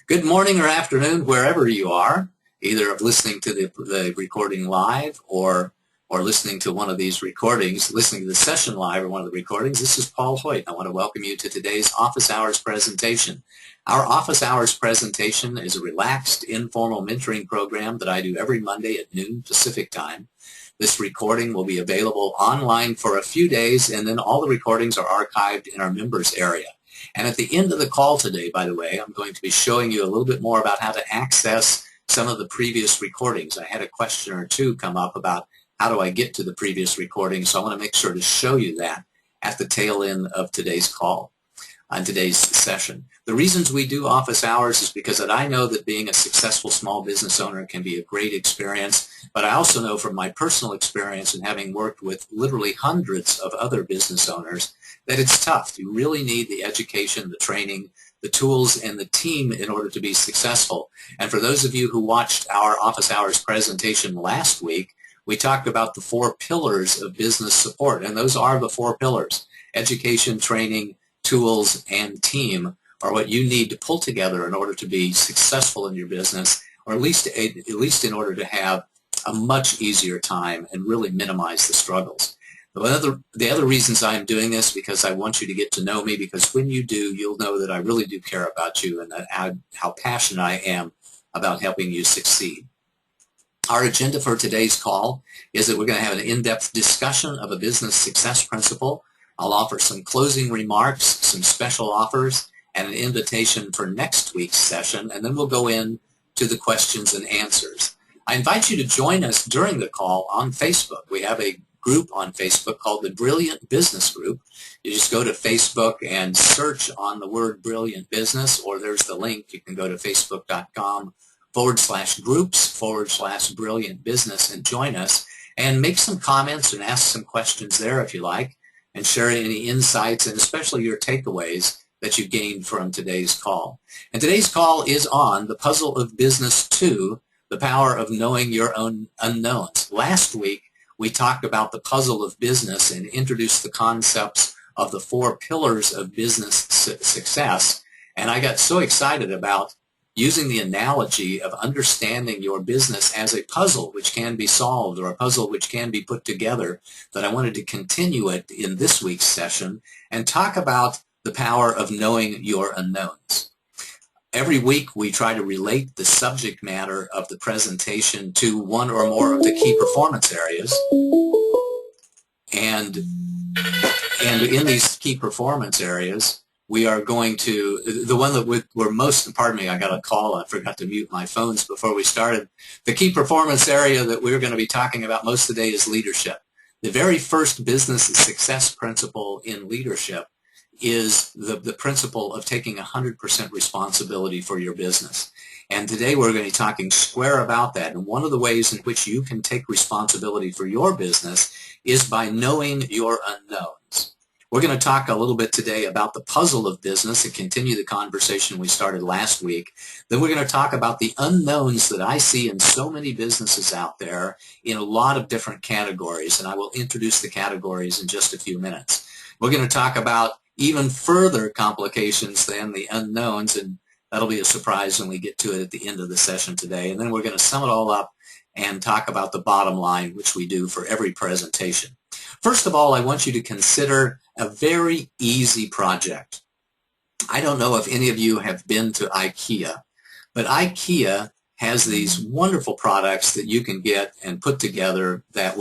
Good morning or afternoon, wherever you are, either of listening to the recording live or listening to one of these recordings, listening to the session live or one of the recordings. This is Paul Hoyt. I want to welcome you to today's Office Hours presentation. Our Office Hours presentation is a relaxed, informal mentoring program that I do every Monday at noon Pacific time. This recording will be available online for a few days, and then all the recordings are archived in our members area. And at the end of the call today, by the way, I'm going to be showing you a little bit more about how to access some of the previous recordings. I had a question or two come up about how do I get to the previous recordings, so I want to make sure to show you that at the tail end of today's call, on today's session. The reasons we do office hours is because I know that being a successful small business owner can be a great experience, but I also know from my personal experience and having worked with literally hundreds of other business owners that it's tough. You really need the education, the training, the tools, and the team in order to be successful. And for those of you who watched our office hours presentation last week, we talked about the 4 pillars of business support, and those are the 4 pillars. Education, training, tools, and team are what you need to pull together in order to be successful in your business, or at least in order to have a much easier time and really minimize the struggles. The other reasons I'm doing this because I want you to get to know me, because when you do, you'll know that I really do care about you and that how passionate I am about helping you succeed. Our agenda for today's call is that we're going to have an in-depth discussion of a business success principle. I'll offer some closing remarks, some special offers, and an invitation for next week's session, and then we'll go in to the questions and answers. I invite you to join us during the call on Facebook. We have a group on Facebook called the Brilliant Business Group. You just go to Facebook and search on the word Brilliant Business, or there's the link. You can go to facebook.com/groups/Brilliant Business and join us and make some comments and ask some questions there if you like, and share any insights and especially your takeaways that you gained from today's call. And today's call is on the Puzzle of Business 2, the power of knowing your own unknowns. Last week, we talked about the puzzle of business and introduced the concepts of the 4 pillars of business success. And I got so excited about using the analogy of understanding your business as a puzzle which can be solved, or a puzzle which can be put together, that I wanted to continue it in this week's session and talk about the power of knowing your unknowns. Every week we try to relate the subject matter of the presentation to one or more of the key performance areas. And in these key performance areas, we are going to, the one that we're most, pardon me, I got a call, I forgot to mute my phones before we started. The key performance area that we're going to be talking about most today is leadership. The very first business success principle in leadership is the principle of taking 100% responsibility for your business. And today we're going to be talking square about that. And one of the ways in which you can take responsibility for your business is by knowing your unknowns. We're going to talk a little bit today about the puzzle of business and continue the conversation we started last week. Then we're going to talk about the unknowns that I see in so many businesses out there in a lot of different categories, and I will introduce the categories in just a few minutes. We're going to talk about even further complications than the unknowns, and that'll be a surprise when we get to it at the end of the session today. And then we're going to sum it all up and talk about the bottom line, which we do for every presentation. First of all, I want you to consider a very easy project. I don't know if any of you have been to IKEA, but IKEA has these wonderful products that you can get and put together that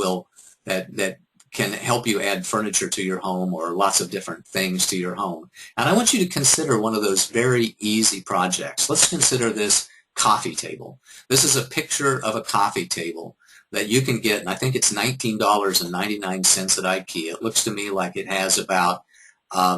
can help you add furniture to your home or lots of different things to your home. And I want you to consider one of those very easy projects. Let's consider this coffee table. This is a picture of a coffee table that you can get, and I think it's $19.99 at IKEA. It looks to me like it has about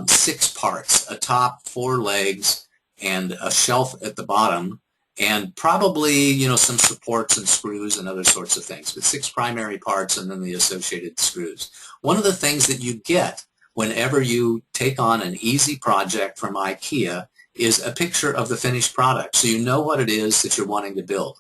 6 parts, a top, 4 legs, and a shelf at the bottom, and probably, some supports and screws and other sorts of things, but 6 primary parts and then the associated screws. One of the things that you get whenever you take on an easy project from IKEA is a picture of the finished product, so you know what it is that you're wanting to build.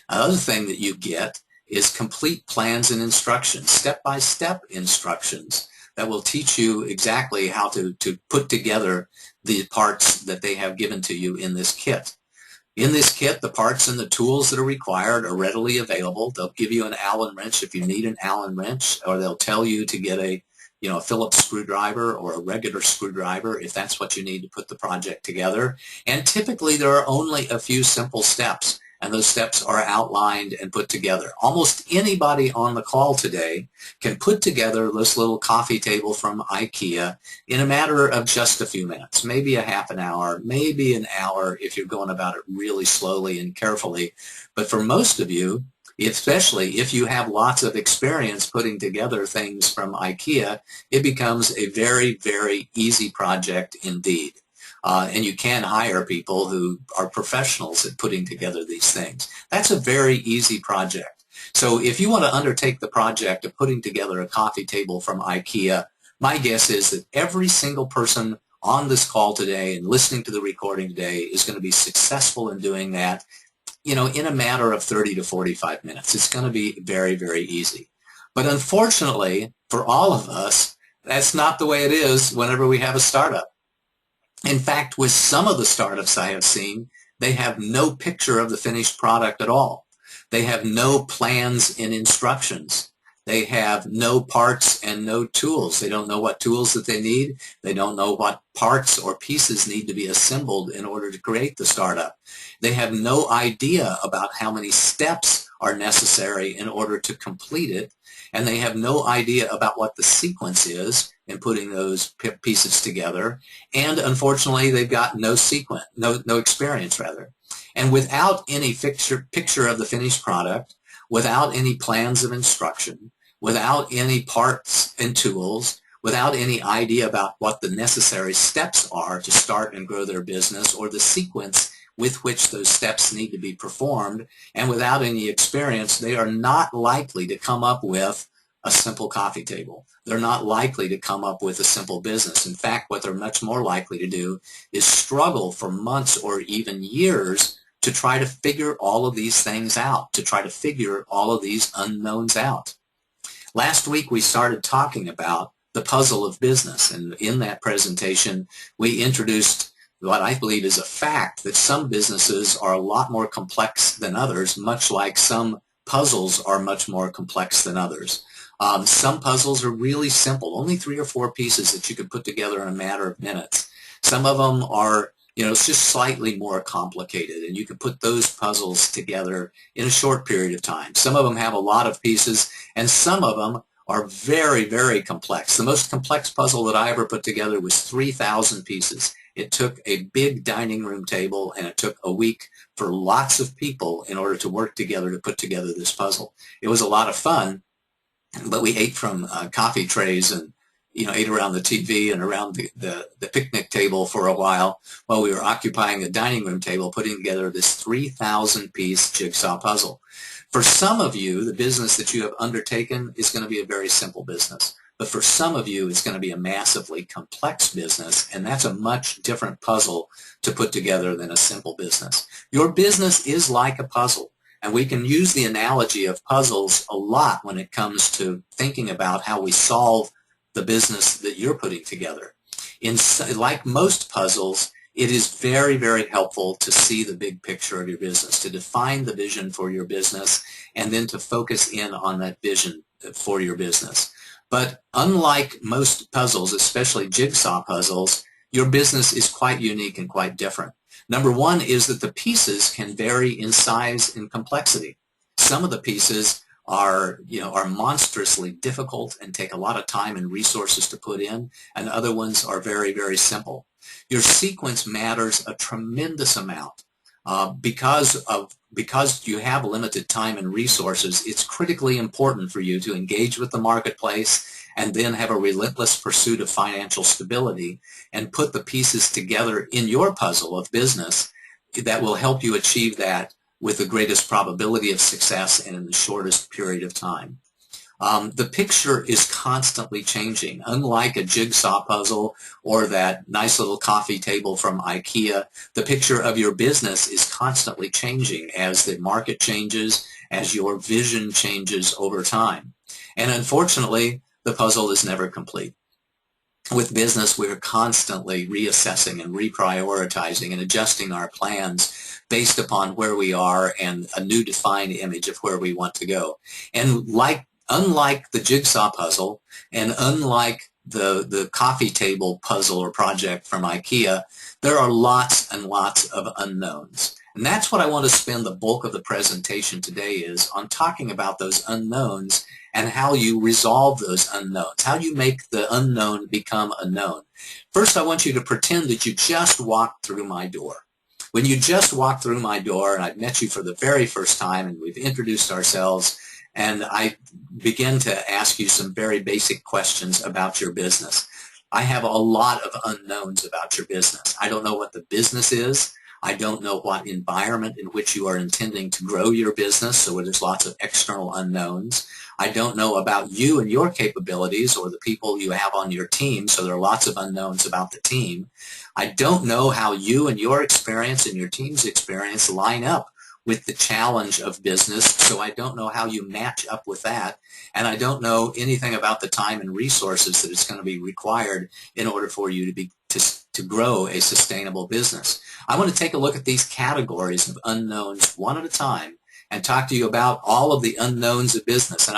Another thing that you get is complete plans and instructions, step-by-step instructions that will teach you exactly how to put together the parts that they have given to you in this kit. In this kit, the parts and the tools that are required are readily available. They'll give you an Allen wrench if you need an Allen wrench, or they'll tell you to get a Phillips screwdriver or a regular screwdriver if that's what you need to put the project together. And typically there are only a few simple steps, and those steps are outlined and put together. Almost anybody on the call today can put together this little coffee table from IKEA in a matter of just a few minutes, maybe a half an hour, maybe an hour if you're going about it really slowly and carefully. But for most of you, especially if you have lots of experience putting together things from IKEA, it becomes a very, very easy project indeed. And you can hire people who are professionals at putting together these things. That's a very easy project. So if you want to undertake the project of putting together a coffee table from IKEA, my guess is that every single person on this call today and listening to the recording today is going to be successful in doing that, in a matter of 30 to 45 minutes. It's going to be very, very easy. But unfortunately, for all of us, that's not the way it is whenever we have a startup. In fact, with some of the startups I have seen, they have no picture of the finished product at all. They have no plans and instructions. They have no parts and no tools. They don't know what tools that they need. They don't know what parts or pieces need to be assembled in order to create the startup. They have no idea about how many steps are necessary in order to complete it, and they have no idea about what the sequence is in putting those pieces together. And unfortunately, they've got no experience rather. And without any picture of the finished product, without any plans of instruction, without any parts and tools, without any idea about what the necessary steps are to start and grow their business or the sequence with which those steps need to be performed, and without any experience, they are not likely to come up with a simple coffee table. They're not likely to come up with a simple business. In fact, what they're much more likely to do is struggle for months or even years to try to figure all of these things out, to try to figure all of these unknowns out. Last week we started talking about the puzzle of business, and in that presentation we introduced what I believe is a fact that some businesses are a lot more complex than others, much like some puzzles are much more complex than others. Some puzzles are really simple, only 3 or 4 pieces that you could put together in a matter of minutes. Some of them are it's just slightly more complicated, and you can put those puzzles together in a short period of time. Some of them have a lot of pieces, and some of them are very, very complex. The most complex puzzle that I ever put together was 3,000 pieces. It took a big dining room table, and it took a week for lots of people in order to work together to put together this puzzle. It was a lot of fun, but we ate from coffee trays and ate around the TV and around the picnic table for a while we were occupying the dining room table putting together this 3,000-piece jigsaw puzzle. For some of you, the business that you have undertaken is going to be a very simple business. But for some of you, it's going to be a massively complex business, and that's a much different puzzle to put together than a simple business. Your business is like a puzzle, and we can use the analogy of puzzles a lot when it comes to thinking about how we solve the business that you're putting together. Like most puzzles, it is very, very helpful to see the big picture of your business, to define the vision for your business, and then to focus in on that vision for your business. But unlike most puzzles, especially jigsaw puzzles, your business is quite unique and quite different. Number one is that the pieces can vary in size and complexity. Some of the pieces are monstrously difficult and take a lot of time and resources to put in, and other ones are very, very simple. Your sequence matters a tremendous amount. Because you have limited time and resources, it's critically important for you to engage with the marketplace and then have a relentless pursuit of financial stability and put the pieces together in your puzzle of business that will help you achieve that with the greatest probability of success and in the shortest period of time. The picture is constantly changing. Unlike a jigsaw puzzle or that nice little coffee table from IKEA, the picture of your business is constantly changing as the market changes, as your vision changes over time. And unfortunately, the puzzle is never complete. with business, we're constantly reassessing and reprioritizing and adjusting our plans based upon where we are and a new defined image of where we want to go. And unlike the jigsaw puzzle and unlike the coffee table puzzle or project from IKEA, there are lots and lots of unknowns. And that's what I want to spend the bulk of the presentation today is on talking about those unknowns and how you resolve those unknowns, how you make the unknown become a known. First, I want you to pretend that you just walked through my door. When you just walked through my door and I've met you for the very first time and we've introduced ourselves and I begin to ask you some very basic questions about your business. I have a lot of unknowns about your business. I don't know what the business is. I don't know what environment in which you are intending to grow your business, so there's lots of external unknowns. I don't know about you and your capabilities or the people you have on your team, so there are lots of unknowns about the team. I don't know how you and your experience and your team's experience line up with the challenge of business, so I don't know how you match up with that, and I don't know anything about the time and resources that is going to be required in order for you to grow a sustainable business. I want to take a look at these categories of unknowns one at a time and talk to you about all of the unknowns of business. And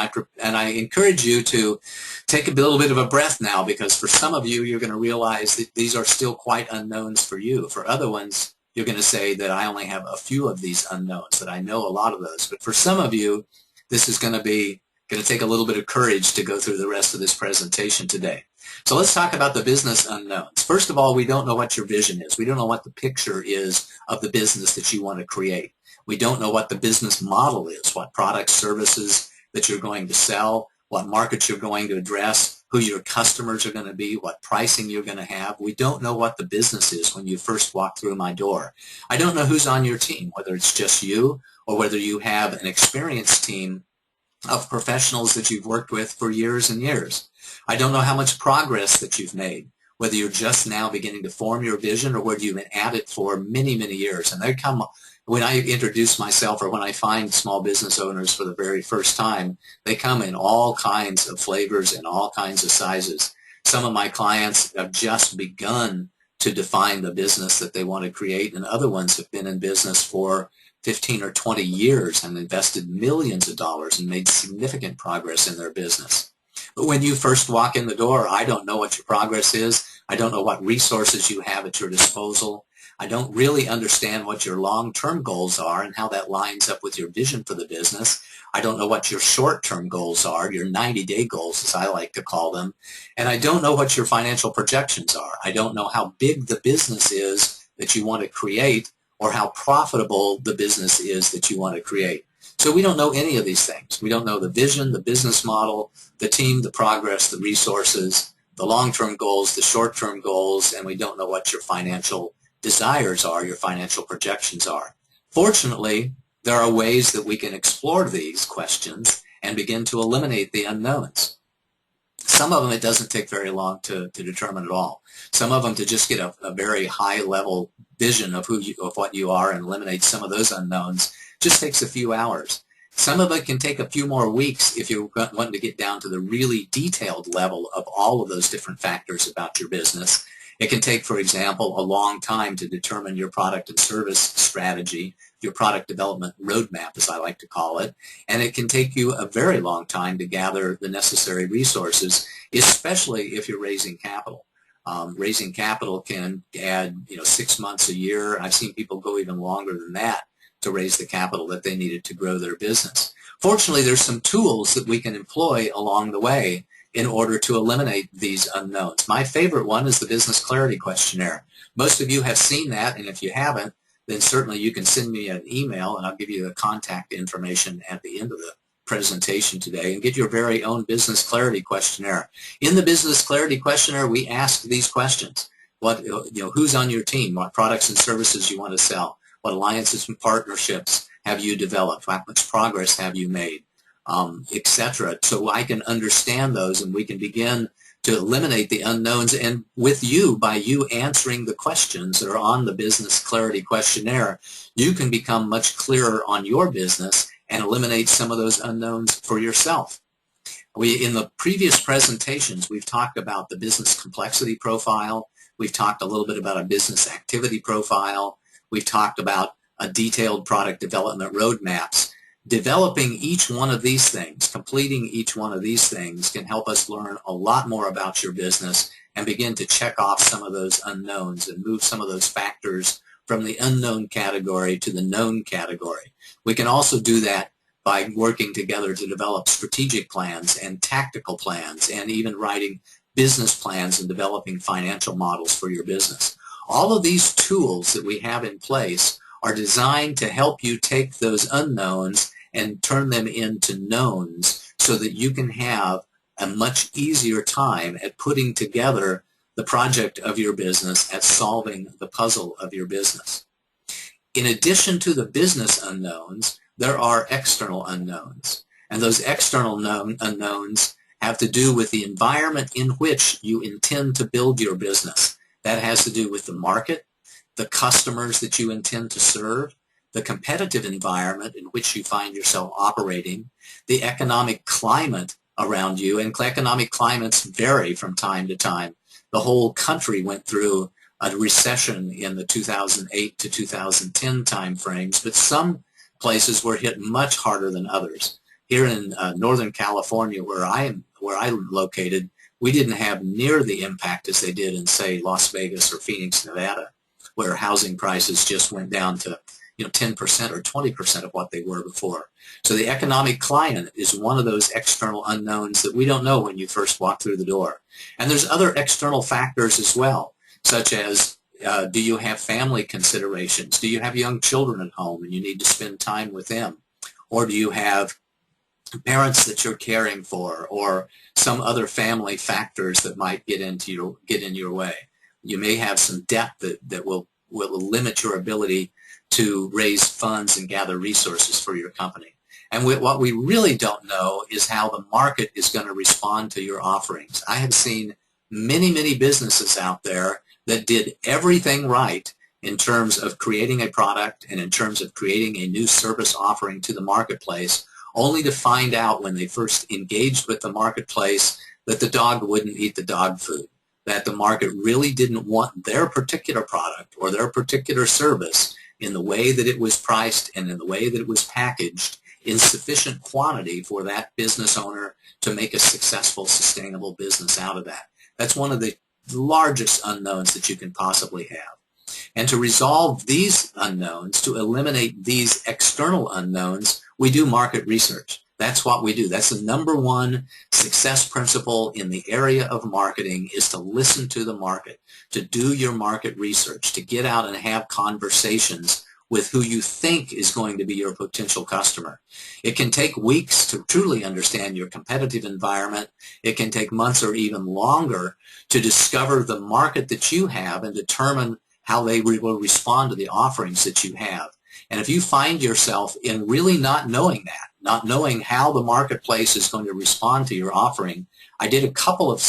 I encourage you to take a little bit of a breath now, because for some of you, you're going to realize that these are still quite unknowns for you. For other ones, you're going to say that I only have a few of these unknowns, that I know a lot of those. But for some of you, this is going to take a little bit of courage to go through the rest of this presentation today. So let's talk about the business unknowns. First of all, we don't know what your vision is. We don't know what the picture is of the business that you want to create. We don't know what the business model is, what products, services that you're going to sell, what markets you're going to address, who your customers are going to be, what pricing you're going to have. We don't know what the business is when you first walk through my door. I don't know who's on your team, whether it's just you or whether you have an experienced team of professionals that you've worked with for years and years. I don't know how much progress that you've made, whether you're just now beginning to form your vision or whether you've been at it for many, many years. And when I introduce myself or when I find small business owners for the very first time, they come in all kinds of flavors and all kinds of sizes. Some of my clients have just begun to define the business that they want to create, and other ones have been in business for 15 or 20 years and invested millions of dollars and made significant progress in their business. But when you first walk in the door, I don't know what your progress is. I don't know what resources you have at your disposal. I don't really understand what your long-term goals are and how that lines up with your vision for the business. I don't know what your short-term goals are, your 90-day goals, as I like to call them. And I don't know what your financial projections are. I don't know how big the business is that you want to create or how profitable the business is that you want to create. So we don't know any of these things. We don't know the vision, the business model, the team, the progress, the resources, the long-term goals, the short-term goals, and we don't know what your financial desires are, your financial projections are. Fortunately, there are ways that we can explore these questions and begin to eliminate the unknowns. Some of them it doesn't take very long to determine at all. Some of them to just get a very high-level vision of what you are and eliminate some of those unknowns just takes a few hours. Some of it can take a few more weeks if you're wanting to get down to the really detailed level of all of those different factors about your business. It can take, for example, a long time to determine your product and service strategy, your product development roadmap, as I like to call it, and it can take you a very long time to gather the necessary resources, especially if you're raising capital. Raising capital can add 6 months, a year. I've seen people go even longer than that to raise the capital that they needed to grow their business. Fortunately, there's some tools that we can employ along the way in order to eliminate these unknowns. My favorite one is the Business Clarity Questionnaire. Most of you have seen that, and if you haven't, then certainly you can send me an email, and I'll give you the contact information at the end of the presentation today, and get your very own Business Clarity Questionnaire. In the Business Clarity Questionnaire, we ask these questions. Who's on your team? What products and services you want to sell? What alliances and partnerships have you developed? How much progress have you made? Etc. So I can understand those, and we can begin to eliminate the unknowns. And with you, by you answering the questions that are on the Business Clarity Questionnaire, you can become much clearer on your business and eliminate some of those unknowns for yourself. In the previous presentations, we've talked about the business complexity profile. We've talked a little bit about a business activity profile. We've talked about a detailed product development roadmaps. Developing each one of these things, completing each one of these things can help us learn a lot more about your business and begin to check off some of those unknowns and move some of those factors from the unknown category to the known category. We can also do that by working together to develop strategic plans and tactical plans and even writing business plans and developing financial models for your business. All of these tools that we have in place are designed to help you take those unknowns and turn them into knowns so that you can have a much easier time at putting together the project of your business, at solving the puzzle of your business. In addition to the business unknowns, there are external unknowns. And those external unknowns have to do with the environment in which you intend to build your business. That has to do with the market, the customers that you intend to serve, the competitive environment in which you find yourself operating, the economic climate around you, and economic climates vary from time to time. The whole country went through a recession in the 2008 to 2010 timeframes, but some places were hit much harder than others. Here in Northern California, where I'm located, we didn't have near the impact as they did in, say, Las Vegas or Phoenix, Nevada, where housing prices just went down to 10% or 20% of what they were before. So the economic climate is one of those external unknowns that we don't know when you first walk through the door. And there's other external factors as well, such as do you have family considerations? Do you have young children at home and you need to spend time with them? Or do you have parents that you're caring for, or some other family factors that might get in your way? You may have some debt that will limit your ability to raise funds and gather resources for your company. And what we really don't know is how the market is going to respond to your offerings. I have seen many, many businesses out there that did everything right in terms of creating a product and in terms of creating a new service offering to the marketplace, only to find out when they first engaged with the marketplace that the dog wouldn't eat the dog food, that the market really didn't want their particular product or their particular service in the way that it was priced and in the way that it was packaged in sufficient quantity for that business owner to make a successful, sustainable business out of that. That's one of the largest unknowns that you can possibly have. And to resolve these unknowns, to eliminate these external unknowns, we do market research. That's what we do. That's the number one success principle in the area of marketing, is to listen to the market, to do your market research, to get out and have conversations with who you think is going to be your potential customer. It can take weeks to truly understand your competitive environment. It can take months or even longer to discover the market that you have and determine how they will respond to the offerings that you have. And if you find yourself in really not knowing that, not knowing how the marketplace is going to respond to your offering, I did a couple of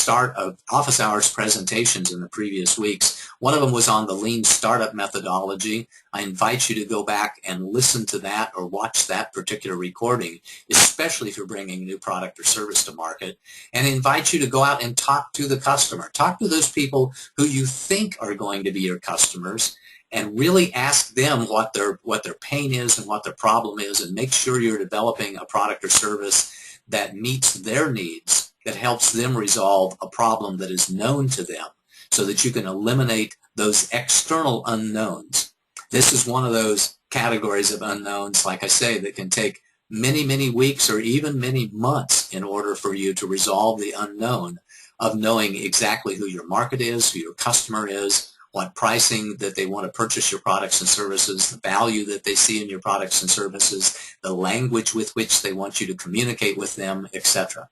office hours presentations in the previous weeks. One of them was on the lean startup methodology. I invite you to go back and listen to that or watch that particular recording, especially if you're bringing a new product or service to market, and I invite you to go out and talk to the customer. Talk to those people who you think are going to be your customers, and really ask them what their pain is and what their problem is, and make sure you're developing a product or service that meets their needs, that helps them resolve a problem that is known to them, so that you can eliminate those external unknowns. This is one of those categories of unknowns, like I say, that can take many, many weeks or even many months in order for you to resolve the unknown of knowing exactly who your market is, who your customer is, what pricing that they want to purchase your products and services, the value that they see in your products and services, the language with which they want you to communicate with them, etc.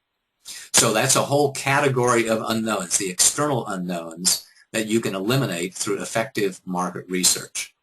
So that's a whole category of unknowns, the external unknowns that you can eliminate through effective market research.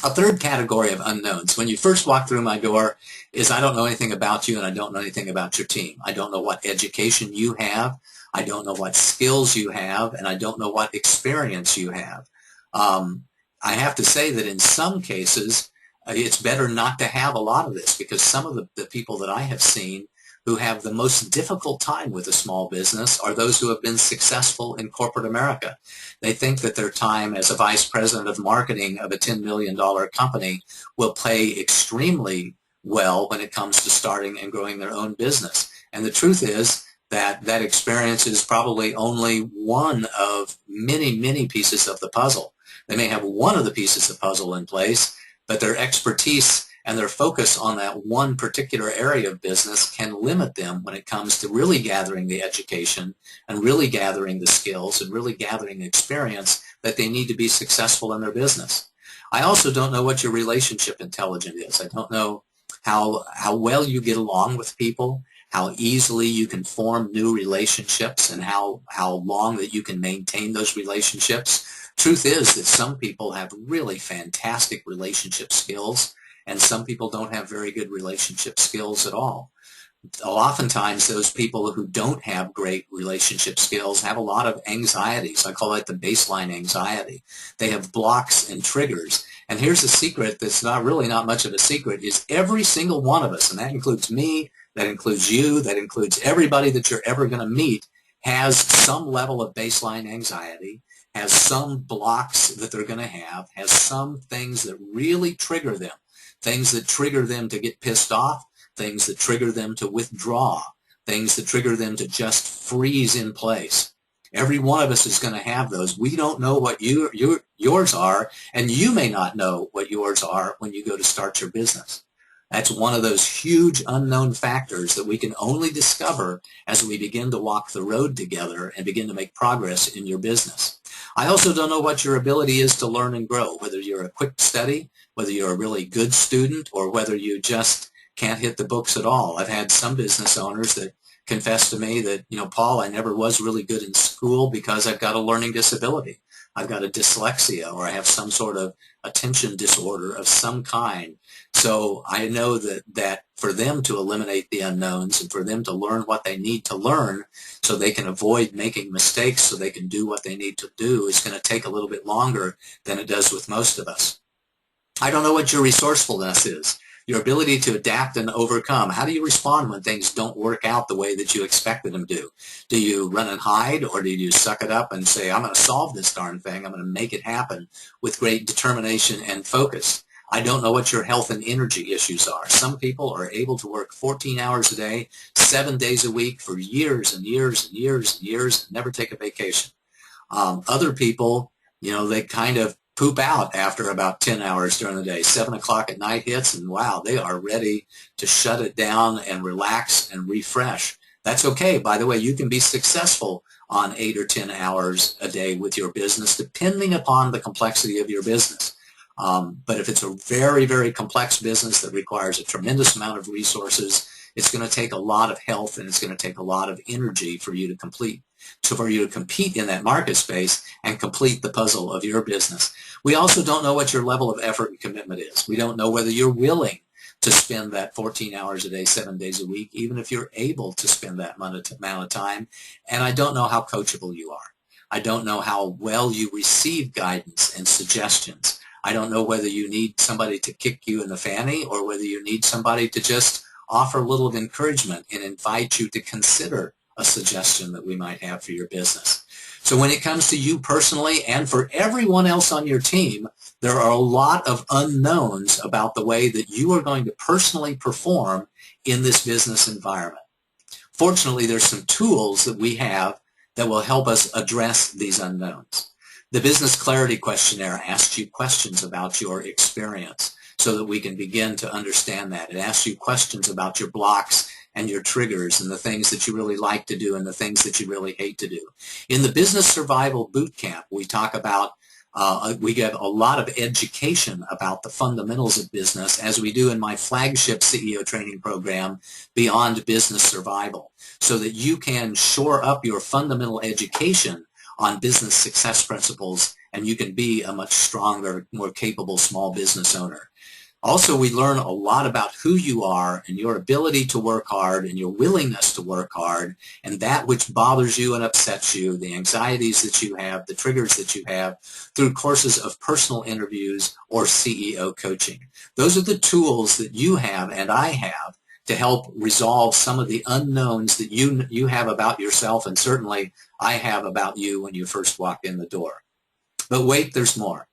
A third category of unknowns, when you first walk through my door, is I don't know anything about you and I don't know anything about your team. I don't know what education you have. I don't know what skills you have, and I don't know what experience you have. I have to say that in some cases, it's better not to have a lot of this, because some of the people that I have seen who have the most difficult time with a small business are those who have been successful in corporate America. They think that their time as a vice president of marketing of a $10 million company will pay extremely well when it comes to starting and growing their own business. And the truth is that that experience is probably only one of many, many pieces of the puzzle. They may have one of the pieces of the puzzle in place, but their expertise and their focus on that one particular area of business can limit them when it comes to really gathering the education and really gathering the skills and really gathering the experience that they need to be successful in their business. I also don't know what your relationship intelligence is. I don't know how well you get along with people, how easily you can form new relationships, and how long that you can maintain those relationships. Truth is that some people have really fantastic relationship skills, and some people don't have very good relationship skills at all. Oftentimes, those people who don't have great relationship skills have a lot of anxieties. I call it the baseline anxiety. They have blocks and triggers. And here's a secret that's not much of a secret, is every single one of us, and that includes me, that includes you, that includes everybody that you're ever going to meet, has some level of baseline anxiety, has some blocks that they're going to have, has some things that really trigger them, things that trigger them to get pissed off, things that trigger them to withdraw, things that trigger them to just freeze in place. Every one of us is going to have those. We don't know what yours are, and you may not know what yours are when you go to start your business. That's one of those huge unknown factors that we can only discover as we begin to walk the road together and begin to make progress in your business. I also don't know what your ability is to learn and grow, whether you're a quick study, whether you're a really good student, or whether you just can't hit the books at all. I've had some business owners that confess to me that, Paul, I never was really good in school because I've got a learning disability. I've got a dyslexia, or I have some sort of attention disorder of some kind. So I know that for them to eliminate the unknowns and for them to learn what they need to learn so they can avoid making mistakes so they can do what they need to do is going to take a little bit longer than it does with most of us. I don't know what your resourcefulness is, your ability to adapt and overcome. How do you respond when things don't work out the way that you expected them to? Do you run and hide, or do you suck it up and say, I'm going to solve this darn thing, I'm going to make it happen with great determination and focus? I don't know what your health and energy issues are. Some people are able to work 14 hours a day, 7 days a week for years and years and years and years and never take a vacation. Other people, they kind of poop out after about 10 hours during the day. 7 o'clock at night hits, and wow, they are ready to shut it down and relax and refresh. That's okay. By the way, you can be successful on 8 or 10 hours a day with your business, depending upon the complexity of your business. But if it's a very, very complex business that requires a tremendous amount of resources, it's going to take a lot of health and it's going to take a lot of energy for you to compete in that market space and complete the puzzle of your business. We also don't know what your level of effort and commitment is. We don't know whether you're willing to spend that 14 hours a day, 7 days a week, even if you're able to spend that amount of time. And I don't know how coachable you are. I don't know how well you receive guidance and suggestions. I don't know whether you need somebody to kick you in the fanny or whether you need somebody to just offer a little of encouragement and invite you to consider a suggestion that we might have for your business. So when it comes to you personally and for everyone else on your team, there are a lot of unknowns about the way that you are going to personally perform in this business environment. Fortunately, there's some tools that we have that will help us address these unknowns. The Business Clarity Questionnaire asks you questions about your experience so that we can begin to understand that. It asks you questions about your blocks and your triggers and the things that you really like to do and the things that you really hate to do. In the Business Survival Bootcamp, we talk about, we get a lot of education about the fundamentals of business, as we do in my flagship CEO training program, Beyond Business Survival, so that you can shore up your fundamental education on business success principles and you can be a much stronger, more capable small business owner. Also, we learn a lot about who you are and your ability to work hard and your willingness to work hard and that which bothers you and upsets you, the anxieties that you have, the triggers that you have through courses of personal interviews or CEO coaching. Those are the tools that you have and I have to help resolve some of the unknowns that you have about yourself, and certainly I have about you when you first walked in the door. But wait, there's more.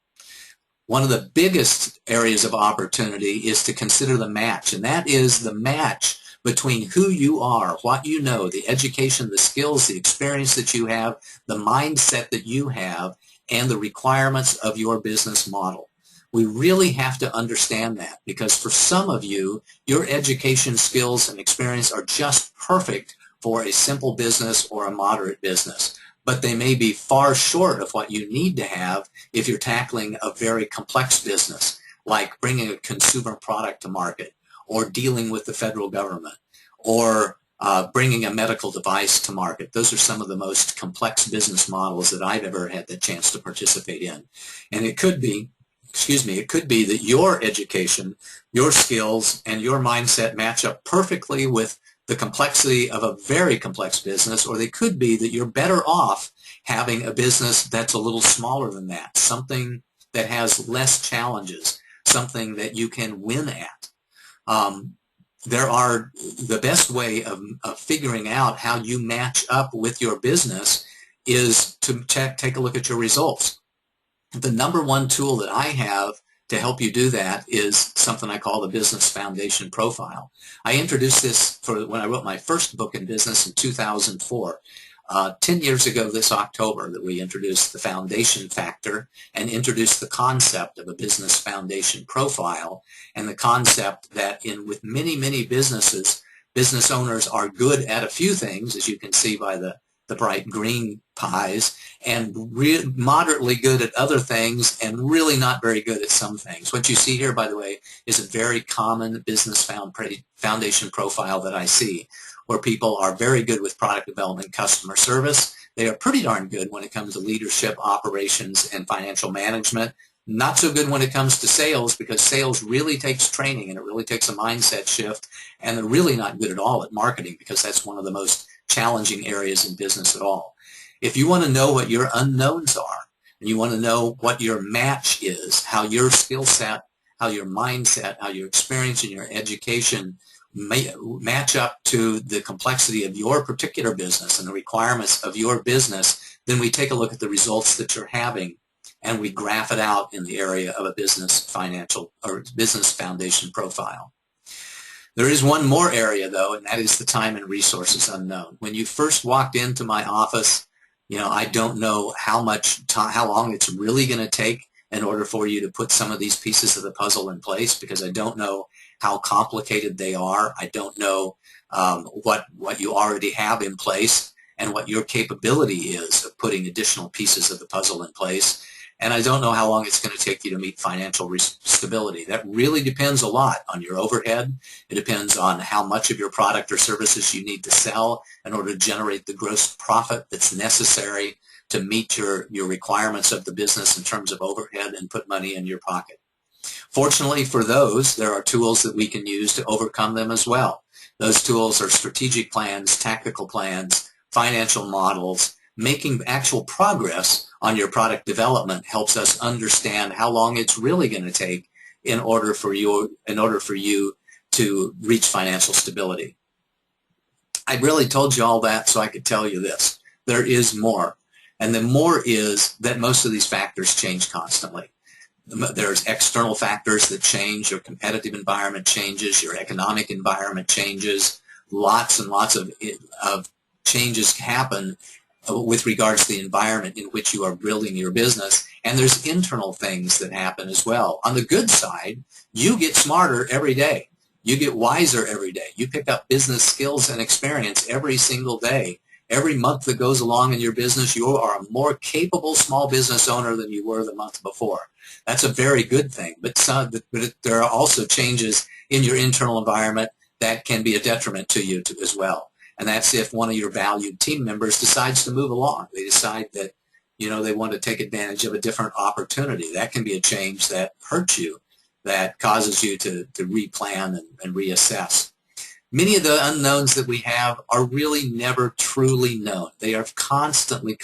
One of the biggest areas of opportunity is to consider the match, and that is the match between who you are, what you know, the education, the skills, the experience that you have, the mindset that you have, and the requirements of your business model. We really have to understand that, because for some of you, your education, skills, and experience are just perfect for a simple business or a moderate business, but they may be far short of what you need to have if you're tackling a very complex business, like bringing a consumer product to market, or dealing with the federal government, or bringing a medical device to market. Those are some of the most complex business models that I've ever had the chance to participate in. And it could be, it could be that your education, your skills, and your mindset match up perfectly with the complexity of a very complex business, or they could be that you're better off having a business that's a little smaller than that, something that has less challenges, something that you can win at. The best way of figuring out how you match up with your business is to take a look at your results. The number one tool that I have to help you do that is something I call the Business Foundation Profile. I introduced this when I wrote my first book in business in 2004. 10 years ago this October that we introduced the foundation factor and introduced the concept of a business foundation profile, and the concept that with many, many businesses, business owners are good at a few things, as you can see by the bright green pies, and moderately good at other things, and really not very good at some things. What you see here, by the way, is a very common business foundation profile that I see, where people are very good with product development, customer service. They are pretty darn good when it comes to leadership, operations, and financial management. Not so good when it comes to sales, because sales really takes training and it really takes a mindset shift, and they're really not good at all at marketing, because that's one of the most challenging areas in business at all. If you want to know what your unknowns are, and you want to know what your match is, how your skill set, how your mindset, how your experience and your education match up to the complexity of your particular business and the requirements of your business, then we take a look at the results that you're having and we graph it out in the area of a business foundation profile. There is one more area, though, and that is the time and resources unknown. When you first walked into my office, I don't know how long it's really going to take in order for you to put some of these pieces of the puzzle in place, because I don't know how complicated they are. I don't know what you already have in place and what your capability is of putting additional pieces of the puzzle in place. And I don't know how long it's going to take you to meet financial stability. That really depends a lot on your overhead. It depends on how much of your product or services you need to sell in order to generate the gross profit that's necessary to meet your requirements of the business in terms of overhead and put money in your pocket. Fortunately for those, there are tools that we can use to overcome them as well. Those tools are strategic plans, tactical plans, financial models. Making actual progress on your product development helps us understand how long it's really going to take in order for you to reach financial stability. I really told you all that so I could tell you this. There is more. And the more is that most of these factors change constantly. There's external factors that change. Your competitive environment changes. Your economic environment changes. Lots and lots of changes happen with regards to the environment in which you are building your business. And there's internal things that happen as well. On the good side, you get smarter every day. You get wiser every day. You pick up business skills and experience every single day. Every month that goes along in your business, you are a more capable small business owner than you were the month before. That's a very good thing. But there are also changes in your internal environment that can be a detriment to you as well. And that's if one of your valued team members decides to move along. They decide that, they want to take advantage of a different opportunity. That can be a change that hurts you, that causes you to replan and reassess. Many of the unknowns that we have are really never truly known. They are constantly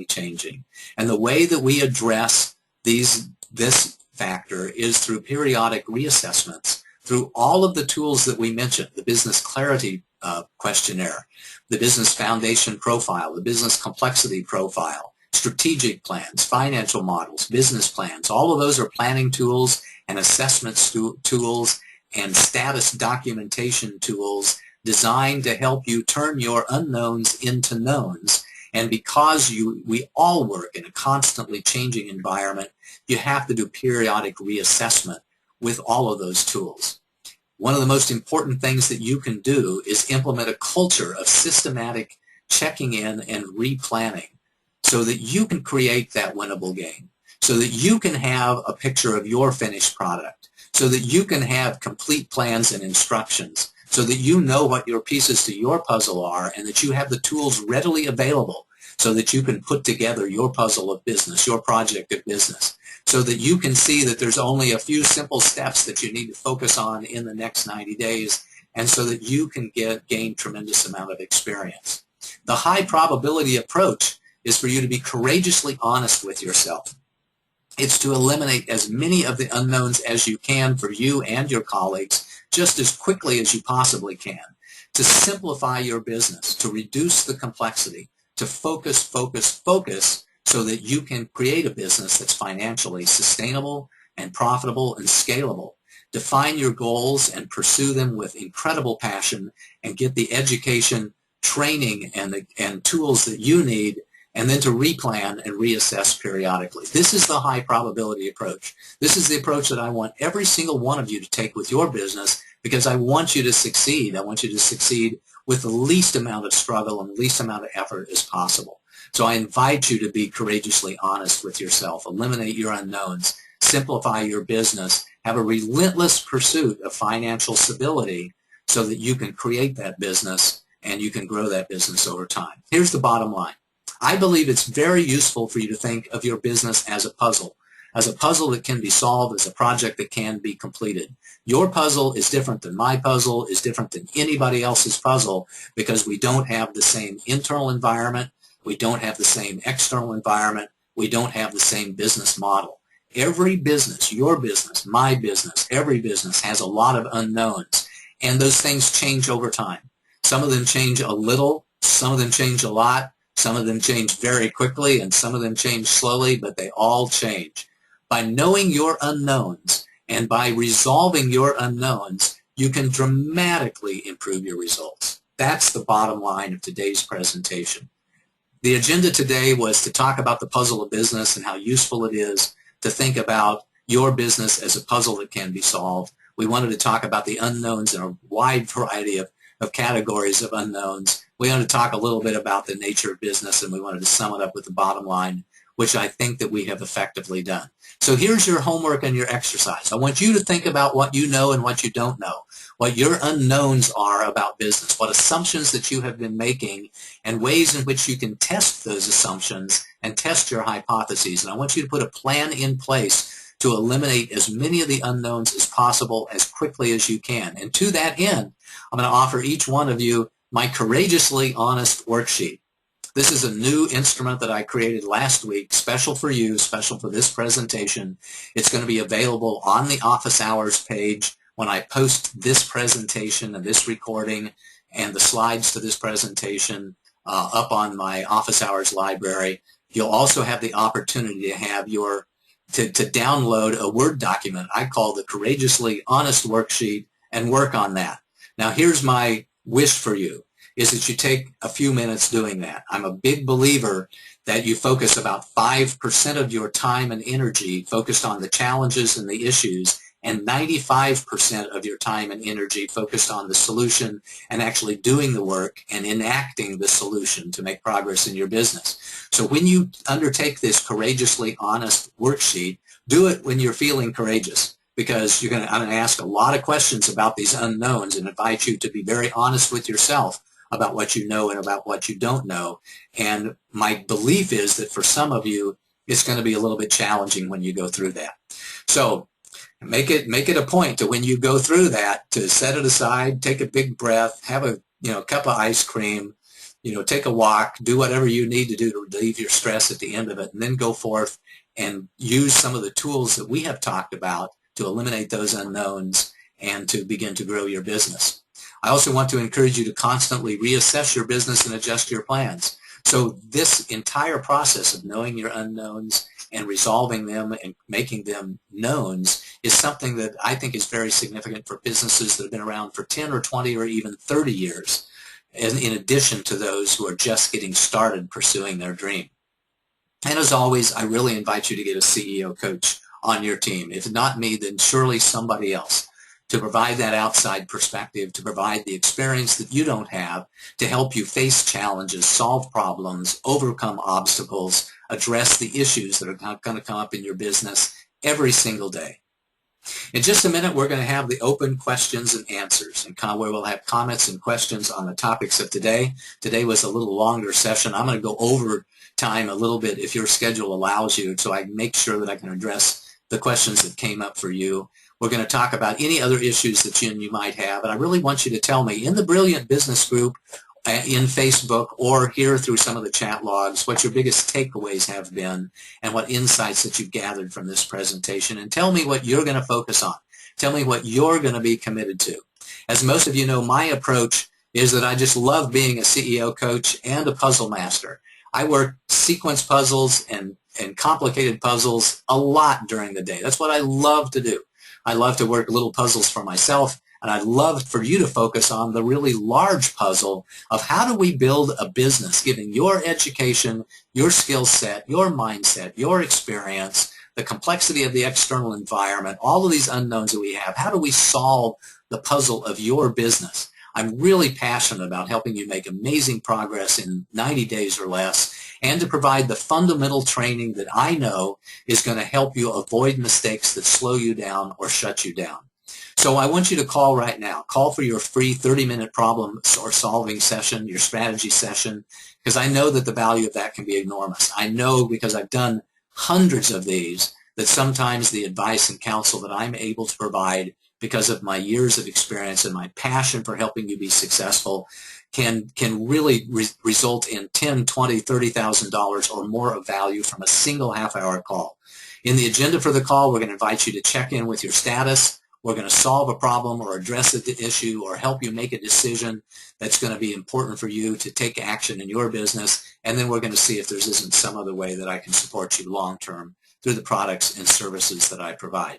changing. And the way that we address this factor is through periodic reassessments, through all of the tools that we mentioned, the business clarity questionnaire, the business foundation profile, the business complexity profile, strategic plans, financial models, business plans. All of those are planning tools and assessment tools and status documentation tools designed to help you turn your unknowns into knowns. And because we all work in a constantly changing environment, you have to do periodic reassessment with all of those tools. One of the most important things that you can do is implement a culture of systematic checking in and replanning so that you can create that winnable game, so that you can have a picture of your finished product, so that you can have complete plans and instructions, so that you know what your pieces to your puzzle are and that you have the tools readily available so that you can put together your puzzle of business, your project of business, so that you can see that there's only a few simple steps that you need to focus on in the next 90 days, and so that you can gain tremendous amount of experience. The high probability approach is for you to be courageously honest with yourself. It's to eliminate as many of the unknowns as you can for you and your colleagues just as quickly as you possibly can, to simplify your business, to reduce the complexity, to focus, focus, focus, so that you can create a business that's financially sustainable and profitable and scalable. Define your goals and pursue them with incredible passion and get the education, training, and tools that you need, and then to replan and reassess periodically. This is the high probability approach. This is the approach that I want every single one of you to take with your business, because I want you to succeed. I want you to succeed with the least amount of struggle and the least amount of effort as possible. So I invite you to be courageously honest with yourself, eliminate your unknowns, simplify your business, have a relentless pursuit of financial stability so that you can create that business and you can grow that business over time. Here's the bottom line. I believe it's very useful for you to think of your business as a puzzle that can be solved, as a project that can be completed. Your puzzle is different than my puzzle, is different than anybody else's puzzle, because we don't have the same internal environment, we don't have the same external environment, we don't have the same business model. Every business, your business, my business, every business has a lot of unknowns, and those things change over time. Some of them change a little, some of them change a lot, some of them change very quickly, and some of them change slowly, but they all change. By knowing your unknowns and by resolving your unknowns, you can dramatically improve your results. That's the bottom line of today's presentation. The agenda today was to talk about the puzzle of business and how useful it is to think about your business as a puzzle that can be solved. We wanted to talk about the unknowns in a wide variety of categories of unknowns. We wanted to talk a little bit about the nature of business, and we wanted to sum it up with the bottom line, which I think that we have effectively done. So here's your homework and your exercise. I want you to think about what you know and what you don't know, what your unknowns are about business, what assumptions that you have been making, and ways in which you can test those assumptions and test your hypotheses. And I want you to put a plan in place to eliminate as many of the unknowns as possible as quickly as you can. And to that end, I'm going to offer each one of you my Courageously Honest worksheet. This is a new instrument that I created last week, special for you, special for this presentation. It's going to be available on the Office Hours page when I post this presentation and this recording and the slides to this presentation up on my Office Hours library. You'll also have the opportunity to have to download a Word document I call the Courageously Honest worksheet and work on that. Now here's my wish for you, is that you take a few minutes doing that. I'm a big believer that you focus about 5% of your time and energy focused on the challenges and the issues, and 95% of your time and energy focused on the solution and actually doing the work and enacting the solution to make progress in your business. So when you undertake this Courageously Honest worksheet, do it when you're feeling courageous, because I'm going to ask a lot of questions about these unknowns and invite you to be very honest with yourself about what you know and about what you don't know. And my belief is that for some of you, it's going to be a little bit challenging when you go through that. So make it a point to, when you go through that, to set it aside, take a big breath, have a cup of ice cream, take a walk, do whatever you need to do to relieve your stress at the end of it, and then go forth and use some of the tools that we have talked about to eliminate those unknowns and to begin to grow your business. I also want to encourage you to constantly reassess your business and adjust your plans. So this entire process of knowing your unknowns and resolving them and making them knowns is something that I think is very significant for businesses that have been around for 10 or 20 or even 30 years, in addition to those who are just getting started pursuing their dream. And as always, I really invite you to get a CEO coach on your team. If not me, then surely somebody else, to provide that outside perspective, to provide the experience that you don't have, to help you face challenges, solve problems, overcome obstacles, address the issues that are going to come up in your business every single day. In just a minute, we're going to have the open questions and answers, and where we'll have comments and questions on the topics of today. Today was a little longer session. I'm going to go over time a little bit if your schedule allows you, so I make sure that I can address the questions that came up for you. We're going to talk about any other issues that you might have, and I really want you to tell me in the Brilliant Business Group, in Facebook, or here through some of the chat logs, what your biggest takeaways have been and what insights that you've gathered from this presentation, and tell me what you're going to focus on. Tell me what you're going to be committed to. As most of you know, my approach is that I just love being a CEO coach and a puzzle master. I work sequence puzzles and complicated puzzles a lot during the day. That's what I love to do. I love to work little puzzles for myself, and I'd love for you to focus on the really large puzzle of how do we build a business, given your education, your skill set, your mindset, your experience, the complexity of the external environment, all of these unknowns that we have. How do we solve the puzzle of your business? I'm really passionate about helping you make amazing progress in 90 days or less, and to provide the fundamental training that I know is going to help you avoid mistakes that slow you down or shut you down. So I want you to call right now. Call for your free 30-minute problem or solving session, your strategy session, because I know that the value of that can be enormous. I know, because I've done hundreds of these, that sometimes the advice and counsel that I'm able to provide, because of my years of experience and my passion for helping you be successful, can really result in $10,000, $20,000, $30,000 or more of value from a single half-hour call. In the agenda for the call, we're going to invite you to check in with your status. We're going to solve a problem or address an issue or help you make a decision that's going to be important for you to take action in your business. And then we're going to see if there isn't some other way that I can support you long-term through the products and services that I provide.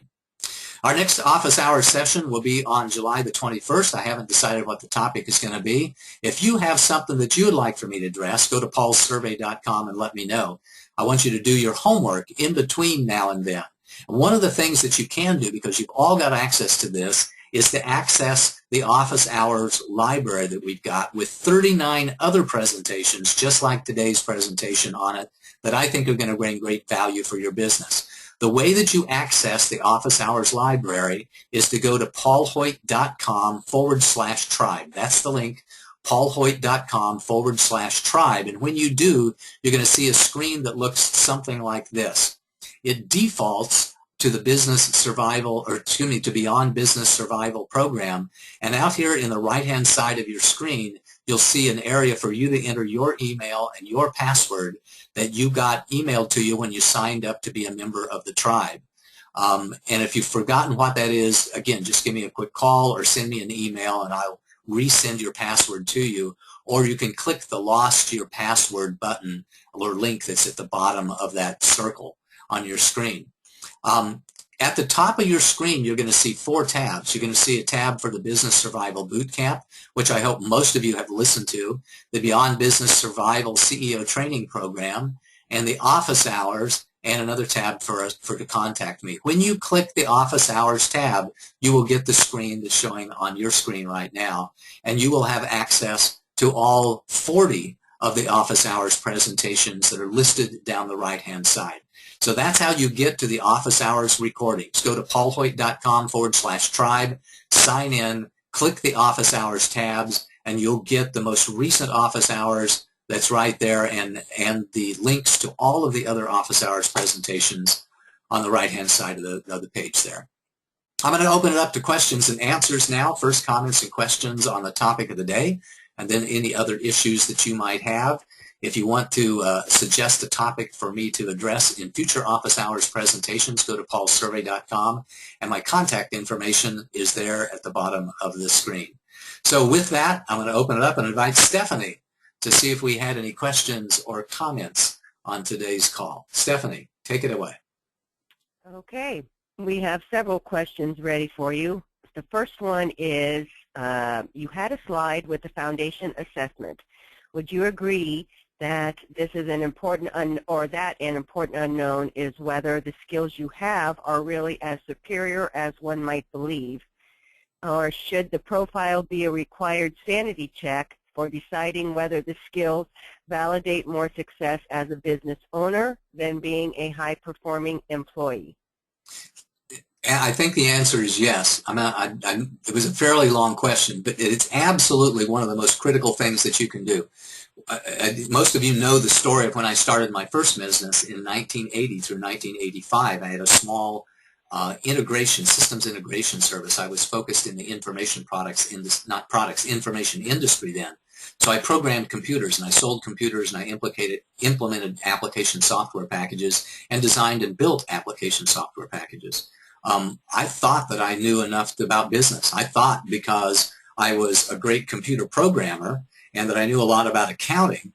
Our next office hours session will be on July the 21st. I haven't decided what the topic is going to be. If you have something that you would like for me to address, go to paulsurvey.com and let me know. I want you to do your homework in between now and then. One of the things that you can do, because you've all got access to this, is to access the office hours library that we've got with 39 other presentations just like today's presentation on it that I think are going to bring great value for your business. The way that you access the office hours library is to go to paulhoyt.com/tribe. That's the link, paulhoyt.com/tribe. And when you do, you're going to see a screen that looks something like this. It defaults to the business survival, or excuse me, to Beyond Business Survival program. And out here in the right-hand side of your screen, you'll see an area for you to enter your email and your password that you got emailed to you when you signed up to be a member of the tribe. And if you've forgotten what that is, again, just give me a quick call or send me an email and I'll resend your password to you. Or you can click the Lost Your Password button or link that's at the bottom of that circle on your screen. At the top of your screen, you're going to see 4 tabs. You're going to see a tab for the Business Survival Bootcamp, which I hope most of you have listened to, the Beyond Business Survival CEO Training Program, and the Office Hours, and another tab for to contact me. When you click the Office Hours tab, you will get the screen that's showing on your screen right now, and you will have access to all 40 of the Office Hours presentations that are listed down the right-hand side. So that's how you get to the office hours recordings. Go to paulhoyt.com/tribe, sign in, click the office hours tabs, and you'll get the most recent office hours that's right there, and the links to all of the other office hours presentations on the right-hand side of the page there. I'm going to open it up to questions and answers now. First, comments and questions on the topic of the day, and then any other issues that you might have. If you want to suggest a topic for me to address in future office hours presentations, go to paulsurvey.com, and my contact information is there at the bottom of the screen. So with that, I'm going to open it up and invite Stephanie to see if we had any questions or comments on today's call. Stephanie, take it away. Okay, we have several questions ready for you. The first one is, you had a slide with the foundation assessment. Would you agree that this is an important unknown is whether the skills you have are really as superior as one might believe? Or should the profile be a required sanity check for deciding whether the skills validate more success as a business owner than being a high-performing employee? I think the answer is yes. It was a fairly long question, but it's absolutely one of the most critical things that you can do. Most of you know the story of when I started my first business in 1980 through 1985. I had a small systems integration service. I was focused in the information information industry then. So I programmed computers and I sold computers and I implemented application software packages and designed and built application software packages. I thought that I knew enough about business. I thought because I was a great computer programmer and that I knew a lot about accounting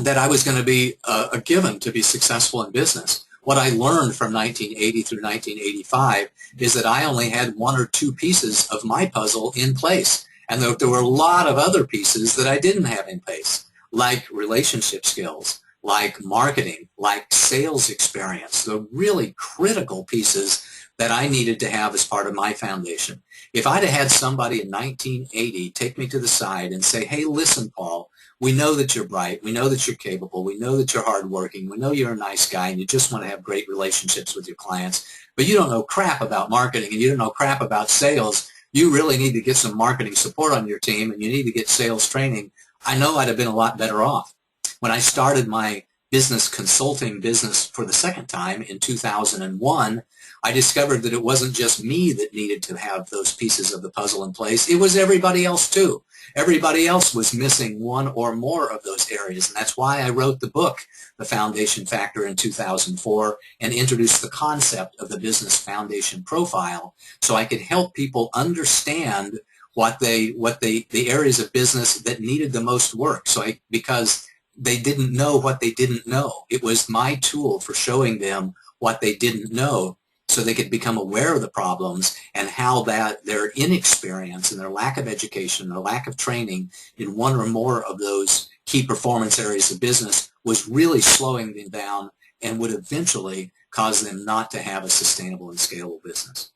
that I was going to be a given to be successful in business. What I learned from 1980 through 1985 is that I only had one or two pieces of my puzzle in place, and that there were a lot of other pieces that I didn't have in place, like relationship skills, like marketing, like sales experience, the really critical pieces that I needed to have as part of my foundation. If I'd have had somebody in 1980 take me to the side and say, hey, listen, Paul, we know that you're bright, we know that you're capable, we know that you're hardworking, we know you're a nice guy and you just want to have great relationships with your clients, but you don't know crap about marketing and you don't know crap about sales. You really need to get some marketing support on your team and you need to get sales training. I know I'd have been a lot better off. When I started my business consulting business for the second time in 2001, I discovered that it wasn't just me that needed to have those pieces of the puzzle in place. It was everybody else too. Everybody else was missing one or more of those areas, and that's why I wrote the book, The Foundation Factor, in 2004 and introduced the concept of the Business Foundation Profile so I could help people understand the areas of business that needed the most work. Because they didn't know what they didn't know. It was my tool for showing them what they didn't know so they could become aware of the problems and how that their inexperience and their lack of education, their lack of training in one or more of those key performance areas of business was really slowing them down and would eventually cause them not to have a sustainable and scalable business.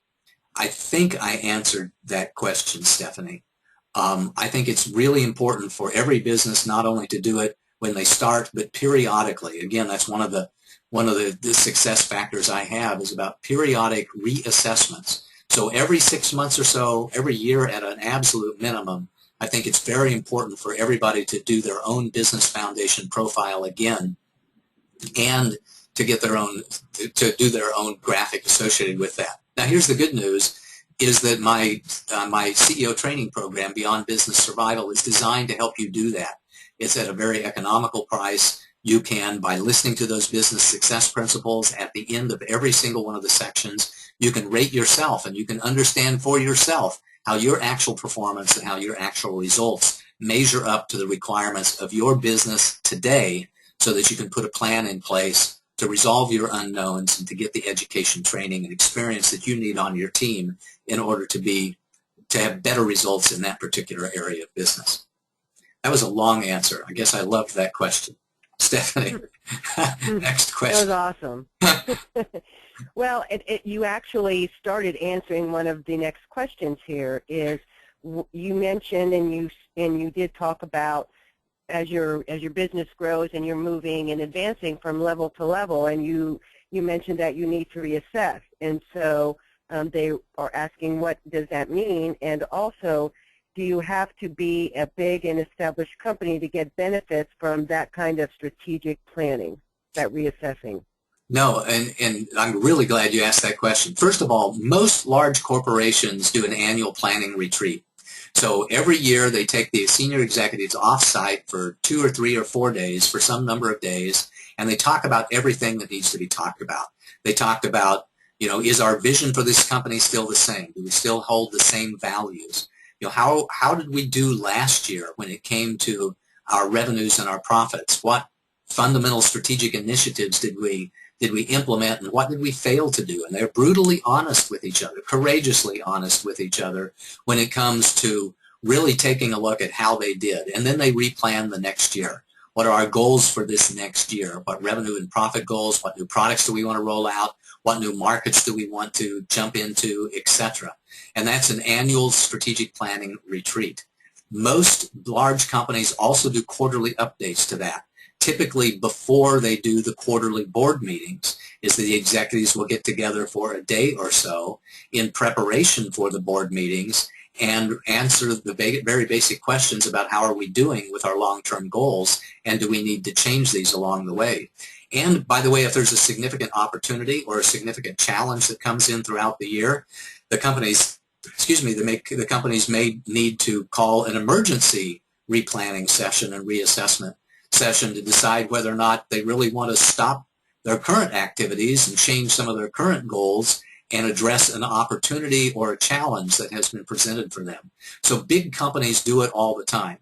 I think I answered that question, Stephanie. I think it's really important for every business not only to do it when they start, but periodically. Again, that's one of the success factors I have is about periodic reassessments. So every 6 months or so, every year at an absolute minimum, I think it's very important for everybody to do their own business foundation profile again and to get to do their own graphic associated with that. Now here's the good news is that my CEO training program, Beyond Business Survival, is designed to help you do that. It's at a very economical price. You can, by listening to those business success principles at the end of every single one of the sections, you can rate yourself and you can understand for yourself how your actual performance and how your actual results measure up to the requirements of your business today so that you can put a plan in place to resolve your unknowns and to get the education, training, and experience that you need on your team in order to have better results in that particular area of business. That was a long answer. I guess I loved that question. Stephanie, next question. That was awesome. Well, you actually started answering one of the next questions here. Is you mentioned and you did talk about as your business grows and you're moving and advancing from level to level, and you mentioned that you need to reassess, and so they are asking what does that mean, and also, do you have to be a big and established company to get benefits from that kind of strategic planning, that reassessing? No, and I'm really glad you asked that question. First of all, most large corporations do an annual planning retreat. So every year they take the senior executives off-site for 2 or 3 or 4 days, for some number of days, and they talk about everything that needs to be talked about. They talked about, is our vision for this company still the same? Do we still hold the same values? How did we do last year when it came to our revenues and our profits? What fundamental strategic initiatives did we implement, and what did we fail to do? And they're brutally honest with each other, courageously honest with each other when it comes to really taking a look at how they did. And then they replan the next year. What are our goals for this next year? What revenue and profit goals? What new products do we want to roll out? What new markets do we want to jump into, etc.? And that's an annual strategic planning retreat. Most large companies also do quarterly updates to that. Typically before they do the quarterly board meetings is that the executives will get together for a day or so in preparation for the board meetings and answer the very basic questions about how are we doing with our long-term goals, and do we need to change these along the way. And by the way, if there's a significant opportunity or a significant challenge that comes in throughout the year, the companies may need to call an emergency replanning session and reassessment session to decide whether or not they really want to stop their current activities and change some of their current goals and address an opportunity or a challenge that has been presented for them. So big companies do it all the time.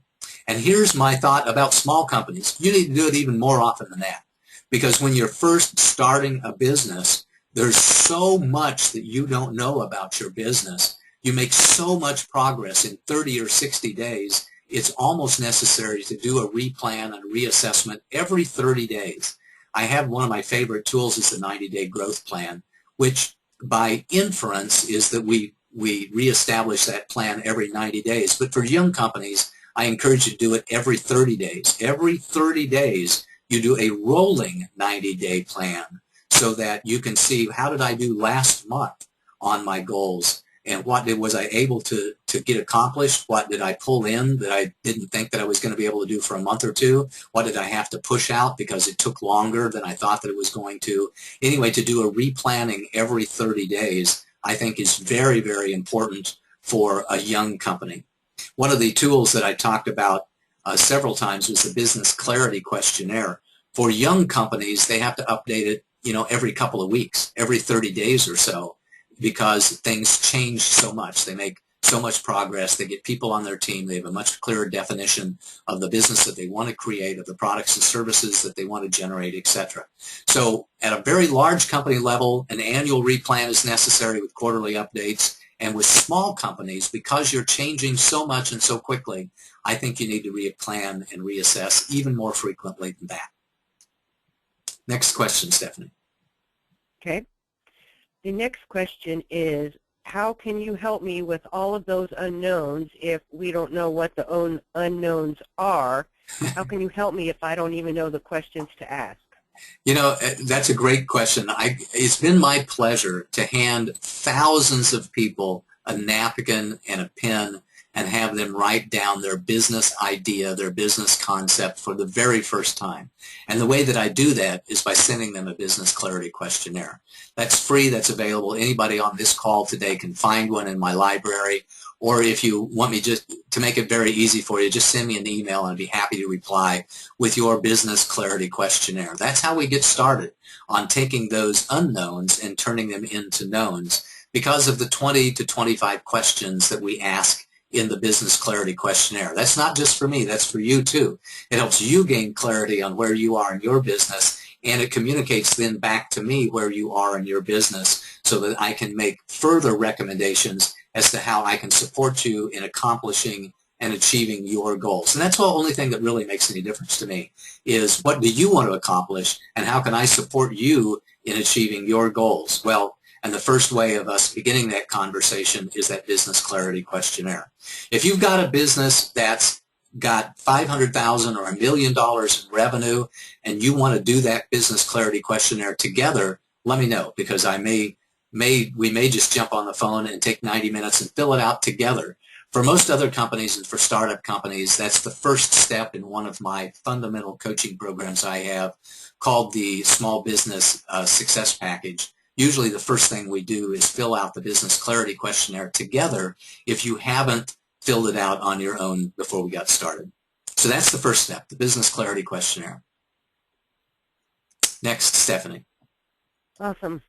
And here's my thought about small companies. You need to do it even more often than that, because when you're first starting a business, there's so much that you don't know about your business. You make so much progress in 30 or 60 days. It's almost necessary to do a replan and reassessment every 30 days. I have one of my favorite tools is the 90-day growth plan, which by inference is that we reestablish that plan every 90 days. But for young companies, I encourage you to do it every 30 days. Every 30 days, you do a rolling 90-day plan so that you can see, how did I do last month on my goals? And what was I able to get accomplished? What did I pull in that I didn't think that I was going to be able to do for a month or two? What did I have to push out because it took longer than I thought that it was going to? Anyway, to do a replanning every 30 days, I think is very, very important for a young company. One of the tools that I talked about several times was the Business Clarity Questionnaire. For young companies, they have to update it, every couple of weeks, every 30 days or so, because things change so much. They make so much progress. They get people on their team. They have a much clearer definition of the business that they want to create, of the products and services that they want to generate, etc. So at a very large company level, an annual replan is necessary with quarterly updates. And with small companies, because you're changing so much and so quickly, I think you need to replan and reassess even more frequently than that. Next question, Stephanie. Okay. The next question is, how can you help me with all of those unknowns if we don't know what the unknowns are? How can you help me if I don't even know the questions to ask? That's a great question. It's been my pleasure to hand thousands of people a napkin and a pen and have them write down their business idea, their business concept for the very first time. And the way that I do that is by sending them a Business Clarity Questionnaire. That's free. That's available. Anybody on this call today can find one in my library. Or if you want me just to make it very easy for you, just send me an email and I'd be happy to reply with your Business Clarity Questionnaire. That's how we get started on taking those unknowns and turning them into knowns, because of the 20 to 25 questions that we ask in the Business Clarity Questionnaire. That's not just for me, that's for you too. It helps you gain clarity on where you are in your business, and it communicates then back to me where you are in your business so that I can make further recommendations as to how I can support you in accomplishing and achieving your goals. And that's the only thing that really makes any difference to me, is what do you want to accomplish and how can I support you in achieving your goals? Well, and the first way of us beginning that conversation is that Business Clarity Questionnaire. If you've got a business that's got $500,000 or $1 million in revenue and you want to do that Business Clarity Questionnaire together, let me know, because we may just jump on the phone and take 90 minutes and fill it out together. For most other companies and for startup companies, that's the first step in one of my fundamental coaching programs I have called the Small Business Success Package. Usually the first thing we do is fill out the Business Clarity Questionnaire together if you haven't filled it out on your own before we got started. So that's the first step, the business clarity questionnaire. Next, Stephanie. Awesome.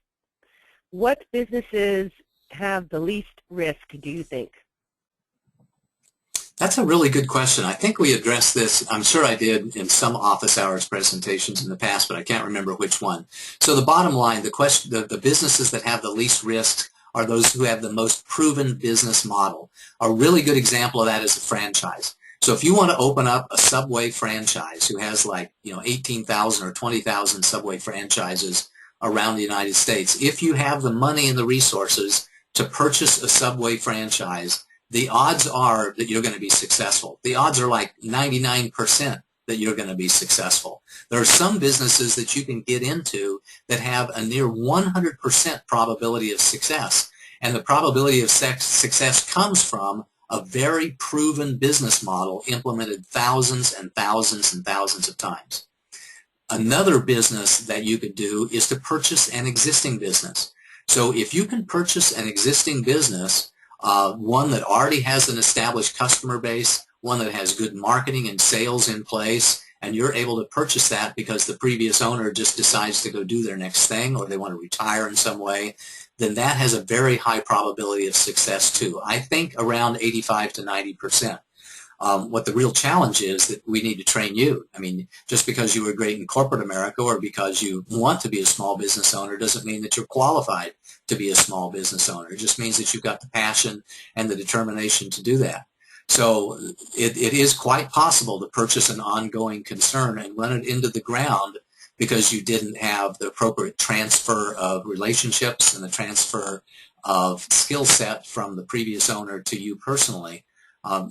What businesses have the least risk, do you think? That's a really good question. I think we addressed this, I'm sure I did in some office hours presentations in the past, but I can't remember which one. So the bottom line, the businesses that have the least risk are those who have the most proven business model. A really good example of that is a franchise. So if you want to open up a Subway franchise who has 18,000 or 20,000 Subway franchises around the United States, if you have the money and the resources to purchase a Subway franchise, the odds are that you're going to be successful. The odds are like 99% that you're going to be successful. There are some businesses that you can get into that have a near 100% probability of success. And the probability of success comes from a very proven business model implemented thousands and thousands and thousands of times. Another business that you could do is to purchase an existing business. So if you can purchase an existing business, one that already has an established customer base, one that has good marketing and sales in place, and you're able to purchase that because the previous owner just decides to go do their next thing or they want to retire in some way, then that has a very high probability of success too. I think around 85 to 90%. What the real challenge is that we need to train you. I mean, just because you were great in corporate America or because you want to be a small business owner doesn't mean that you're qualified to be a small business owner. It just means that you've got the passion and the determination to do that. So it is quite possible to purchase an ongoing concern and run it into the ground because you didn't have the appropriate transfer of relationships and the transfer of skill set from the previous owner to you personally.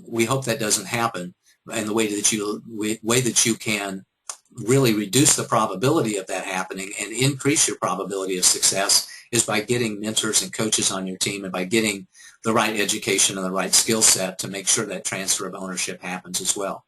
We hope that doesn't happen, and the way that you can really reduce the probability of that happening and increase your probability of success is by getting mentors and coaches on your team and by getting the right education and the right skill set to make sure that transfer of ownership happens as well.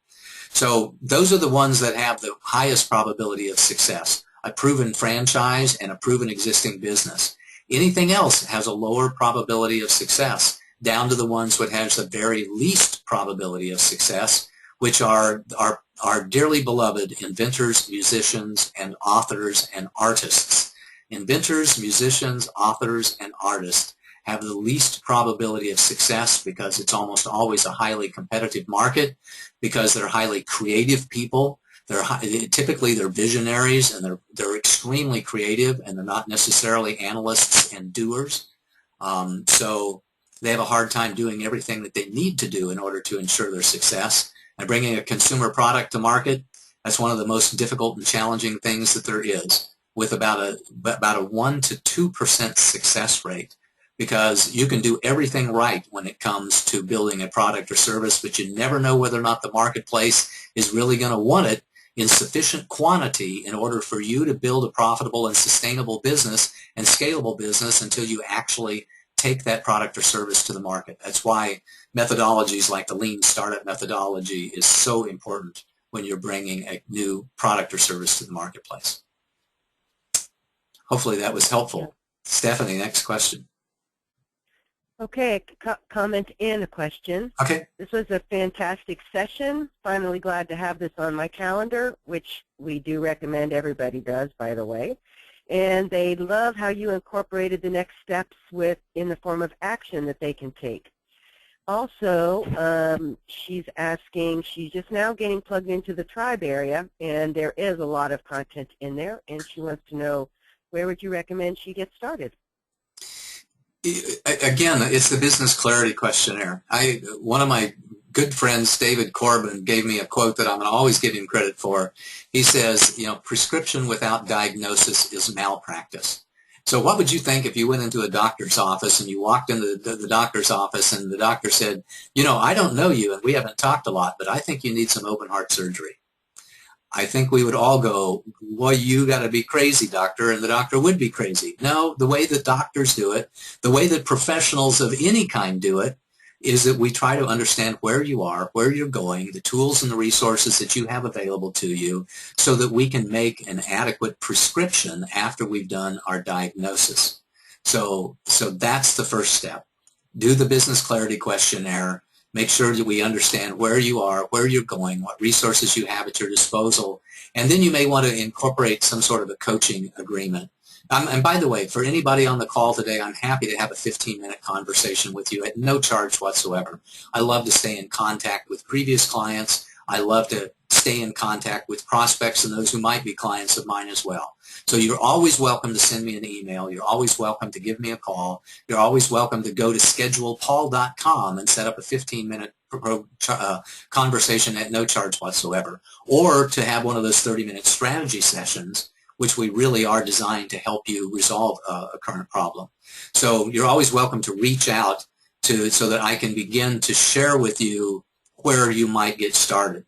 So those are the ones that have the highest probability of success, a proven franchise and a proven existing business. Anything else has a lower probability of success, down to the ones that has the very least probability of success, which are our dearly beloved inventors, musicians, and authors and artists. Inventors, musicians, authors, and artists have the least probability of success because it's almost always a highly competitive market, because they're highly creative people. Typically they're visionaries and they're extremely creative, and they're not necessarily analysts and doers. So they have a hard time doing everything that they need to do in order to ensure their success. And bringing a consumer product to market, that's one of the most difficult and challenging things that there is, with about a 1 to 2% success rate, because you can do everything right when it comes to building a product or service, but you never know whether or not the marketplace is really going to want it in sufficient quantity in order for you to build a profitable and sustainable business and scalable business until you actually take that product or service to the market. That's why methodologies like the Lean Startup methodology is so important when you're bringing a new product or service to the marketplace. Hopefully that was helpful. Yeah. Stephanie, next question. Okay, comment and a question. Okay. This was a fantastic session. Finally glad to have this on my calendar, which we do recommend everybody does, by the way. And they love how you incorporated the next steps in the form of action that they can take. Also, she's asking, she's just now getting plugged into the Tribe area, and there is a lot of content in there, and she wants to know, where would you recommend she get started? Again, it's the business clarity questionnaire. One of my good friends, David Corbin, gave me a quote that I'm going to always give him credit for. He says, prescription without diagnosis is malpractice. So what would you think if you went into a doctor's office and you walked into the doctor's office and the doctor said, I don't know you and we haven't talked a lot, but I think you need some open heart surgery? I think we would all go, well, you got to be crazy, doctor, and the doctor would be crazy. No, the way that doctors do it, the way that professionals of any kind do it, is that we try to understand where you are, where you're going, the tools and the resources that you have available to you, so that we can make an adequate prescription after we've done our diagnosis. So that's the first step. Do the business clarity questionnaire. make sure that we understand where you are, where you're going, what resources you have at your disposal, and then you may want to incorporate some sort of a coaching agreement. And by the way, for anybody on the call today, I'm happy to have a 15-minute conversation with you at no charge whatsoever. I love to stay in contact with previous clients. I love to stay in contact with prospects and those who might be clients of mine as well. So you're always welcome to send me an email. You're always welcome to give me a call. You're always welcome to go to schedulepaul.com and set up a 15-minute conversation at no charge whatsoever, or to have one of those 30-minute strategy sessions, which we really are designed to help you resolve a current problem. So you're always welcome to reach out so that I can begin to share with you where you might get started.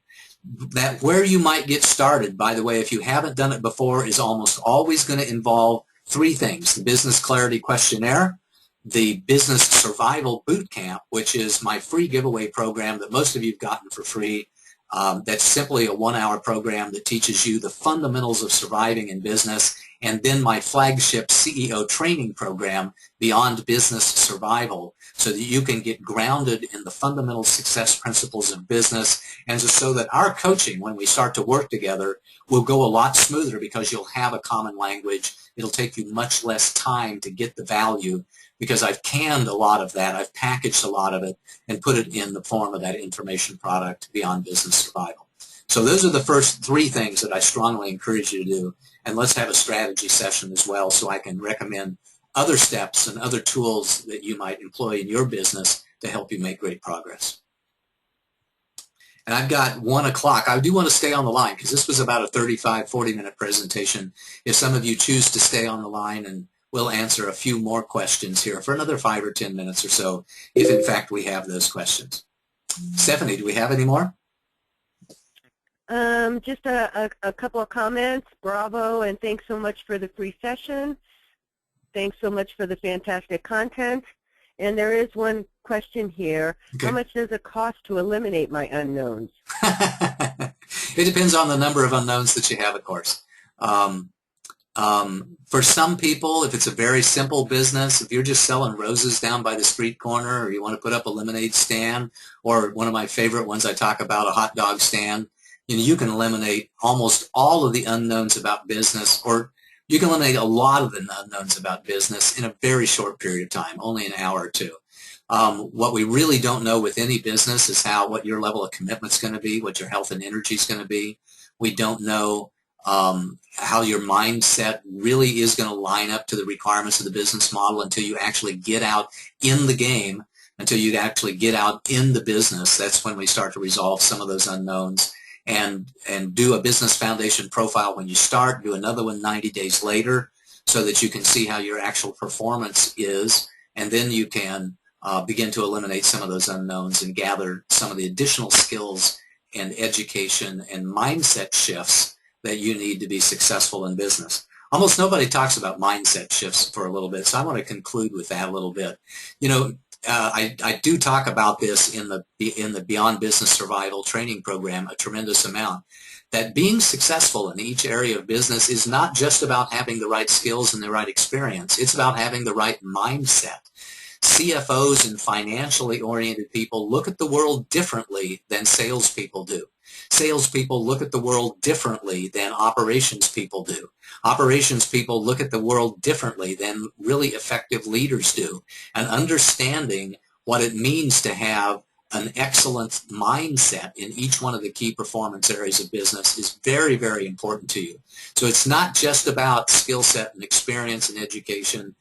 That where you might get started, by the way, if you haven't done it before, is almost always going to involve three things: the Business Clarity Questionnaire, the Business Survival Bootcamp, which is my free giveaway program that most of you have gotten for free. That's simply a 1-hour program that teaches you the fundamentals of surviving in business, and then my flagship CEO training program, Beyond Business Survival, so that you can get grounded in the fundamental success principles of business, and so that our coaching, when we start to work together, will go a lot smoother because you'll have a common language. It'll take you much less time to get the value because I've canned a lot of that, I've packaged a lot of it, and put it in the form of that information product, Beyond Business Survival. So those are the first three things that I strongly encourage you to do. And let's have a strategy session as well so I can recommend other steps and other tools that you might employ in your business to help you make great progress. And I've got 1 o'clock. I do want to stay on the line because this was about a 35, 40-minute presentation. If some of you choose to stay on the line, and we'll answer a few more questions here for another 5 or 10 minutes or so, if in fact we have those questions. Stephanie, do we have any more? Just a couple of comments. Bravo, and thanks so much for the free session. Thanks so much for the fantastic content. And there is one question here. Okay. How much does it cost to eliminate my unknowns? It depends on the number of unknowns that you have, of course. For some people, if it's a very simple business, if you're just selling roses down by the street corner, or you want to put up a lemonade stand, or one of my favorite ones I talk about, a hot dog stand, you can eliminate almost all of the unknowns about business, or you can eliminate a lot of the unknowns about business in a very short period of time, only an hour or two. What we really don't know with any business is what your level of commitment is going to be, what your health and energy is going to be. We don't know how your mindset really is going to line up to the requirements of the business model until you actually get out in the game, until you actually get out in the business. That's when we start to resolve some of those unknowns. And do a business foundation profile when you start, do another one 90 days later so that you can see how your actual performance is, and then you can begin to eliminate some of those unknowns and gather some of the additional skills and education and mindset shifts that you need to be successful in business. Almost nobody talks about mindset shifts for a little bit, so I want to conclude with that a little bit. I do talk about this in the Beyond Business Survival training program a tremendous amount, that being successful in each area of business is not just about having the right skills and the right experience. It's about having the right mindset. CFOs and financially oriented people look at the world differently than salespeople do. Salespeople look at the world differently than operations people do. Operations people look at the world differently than really effective leaders do. And understanding what it means to have an excellent mindset in each one of the key performance areas of business is very, very important to you. So it's not just about skill set and experience and education.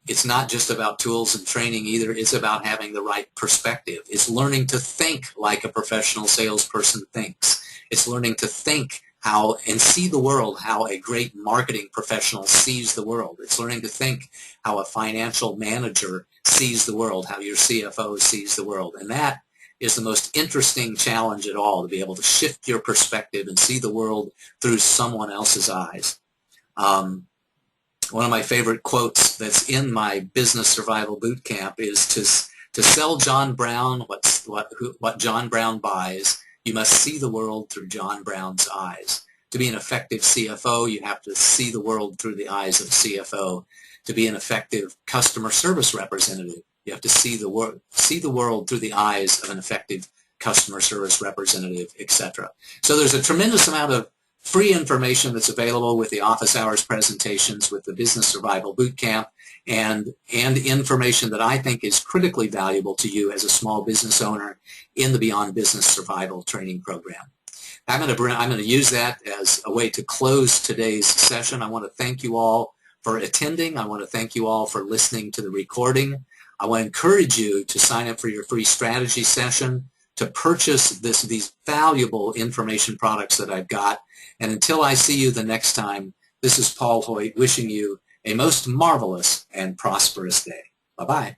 It's not just about tools and training either. It's about having the right perspective. It's learning to think like a professional salesperson thinks. It's learning to think how and see the world how a great marketing professional sees the world. It's learning to think how a financial manager sees the world, how your CFO sees the world. And that is the most interesting challenge at all, to be able to shift your perspective and see the world through someone else's eyes. One of my favorite quotes that's in my Business Survival Bootcamp is to sell John Brown what John Brown buys, you must see the world through John Brown's eyes. To be an effective CFO, you have to see the world through the eyes of a CFO. To be an effective customer service representative, You have to see the world through the eyes of an effective customer service representative, etc. So there's a tremendous amount of free information that's available with the office hours presentations, with the Business Survival Bootcamp, and information that I think is critically valuable to you as a small business owner in the Beyond Business Survival training program. I'm going to use that as a way to close today's session. I want to thank you all for attending. I want to thank you all for listening to the recording. I want to encourage you to sign up for your free strategy session, to purchase these valuable information products that I've got. And until I see you the next time, this is Paul Hoyt wishing you a most marvelous and prosperous day. Bye-bye.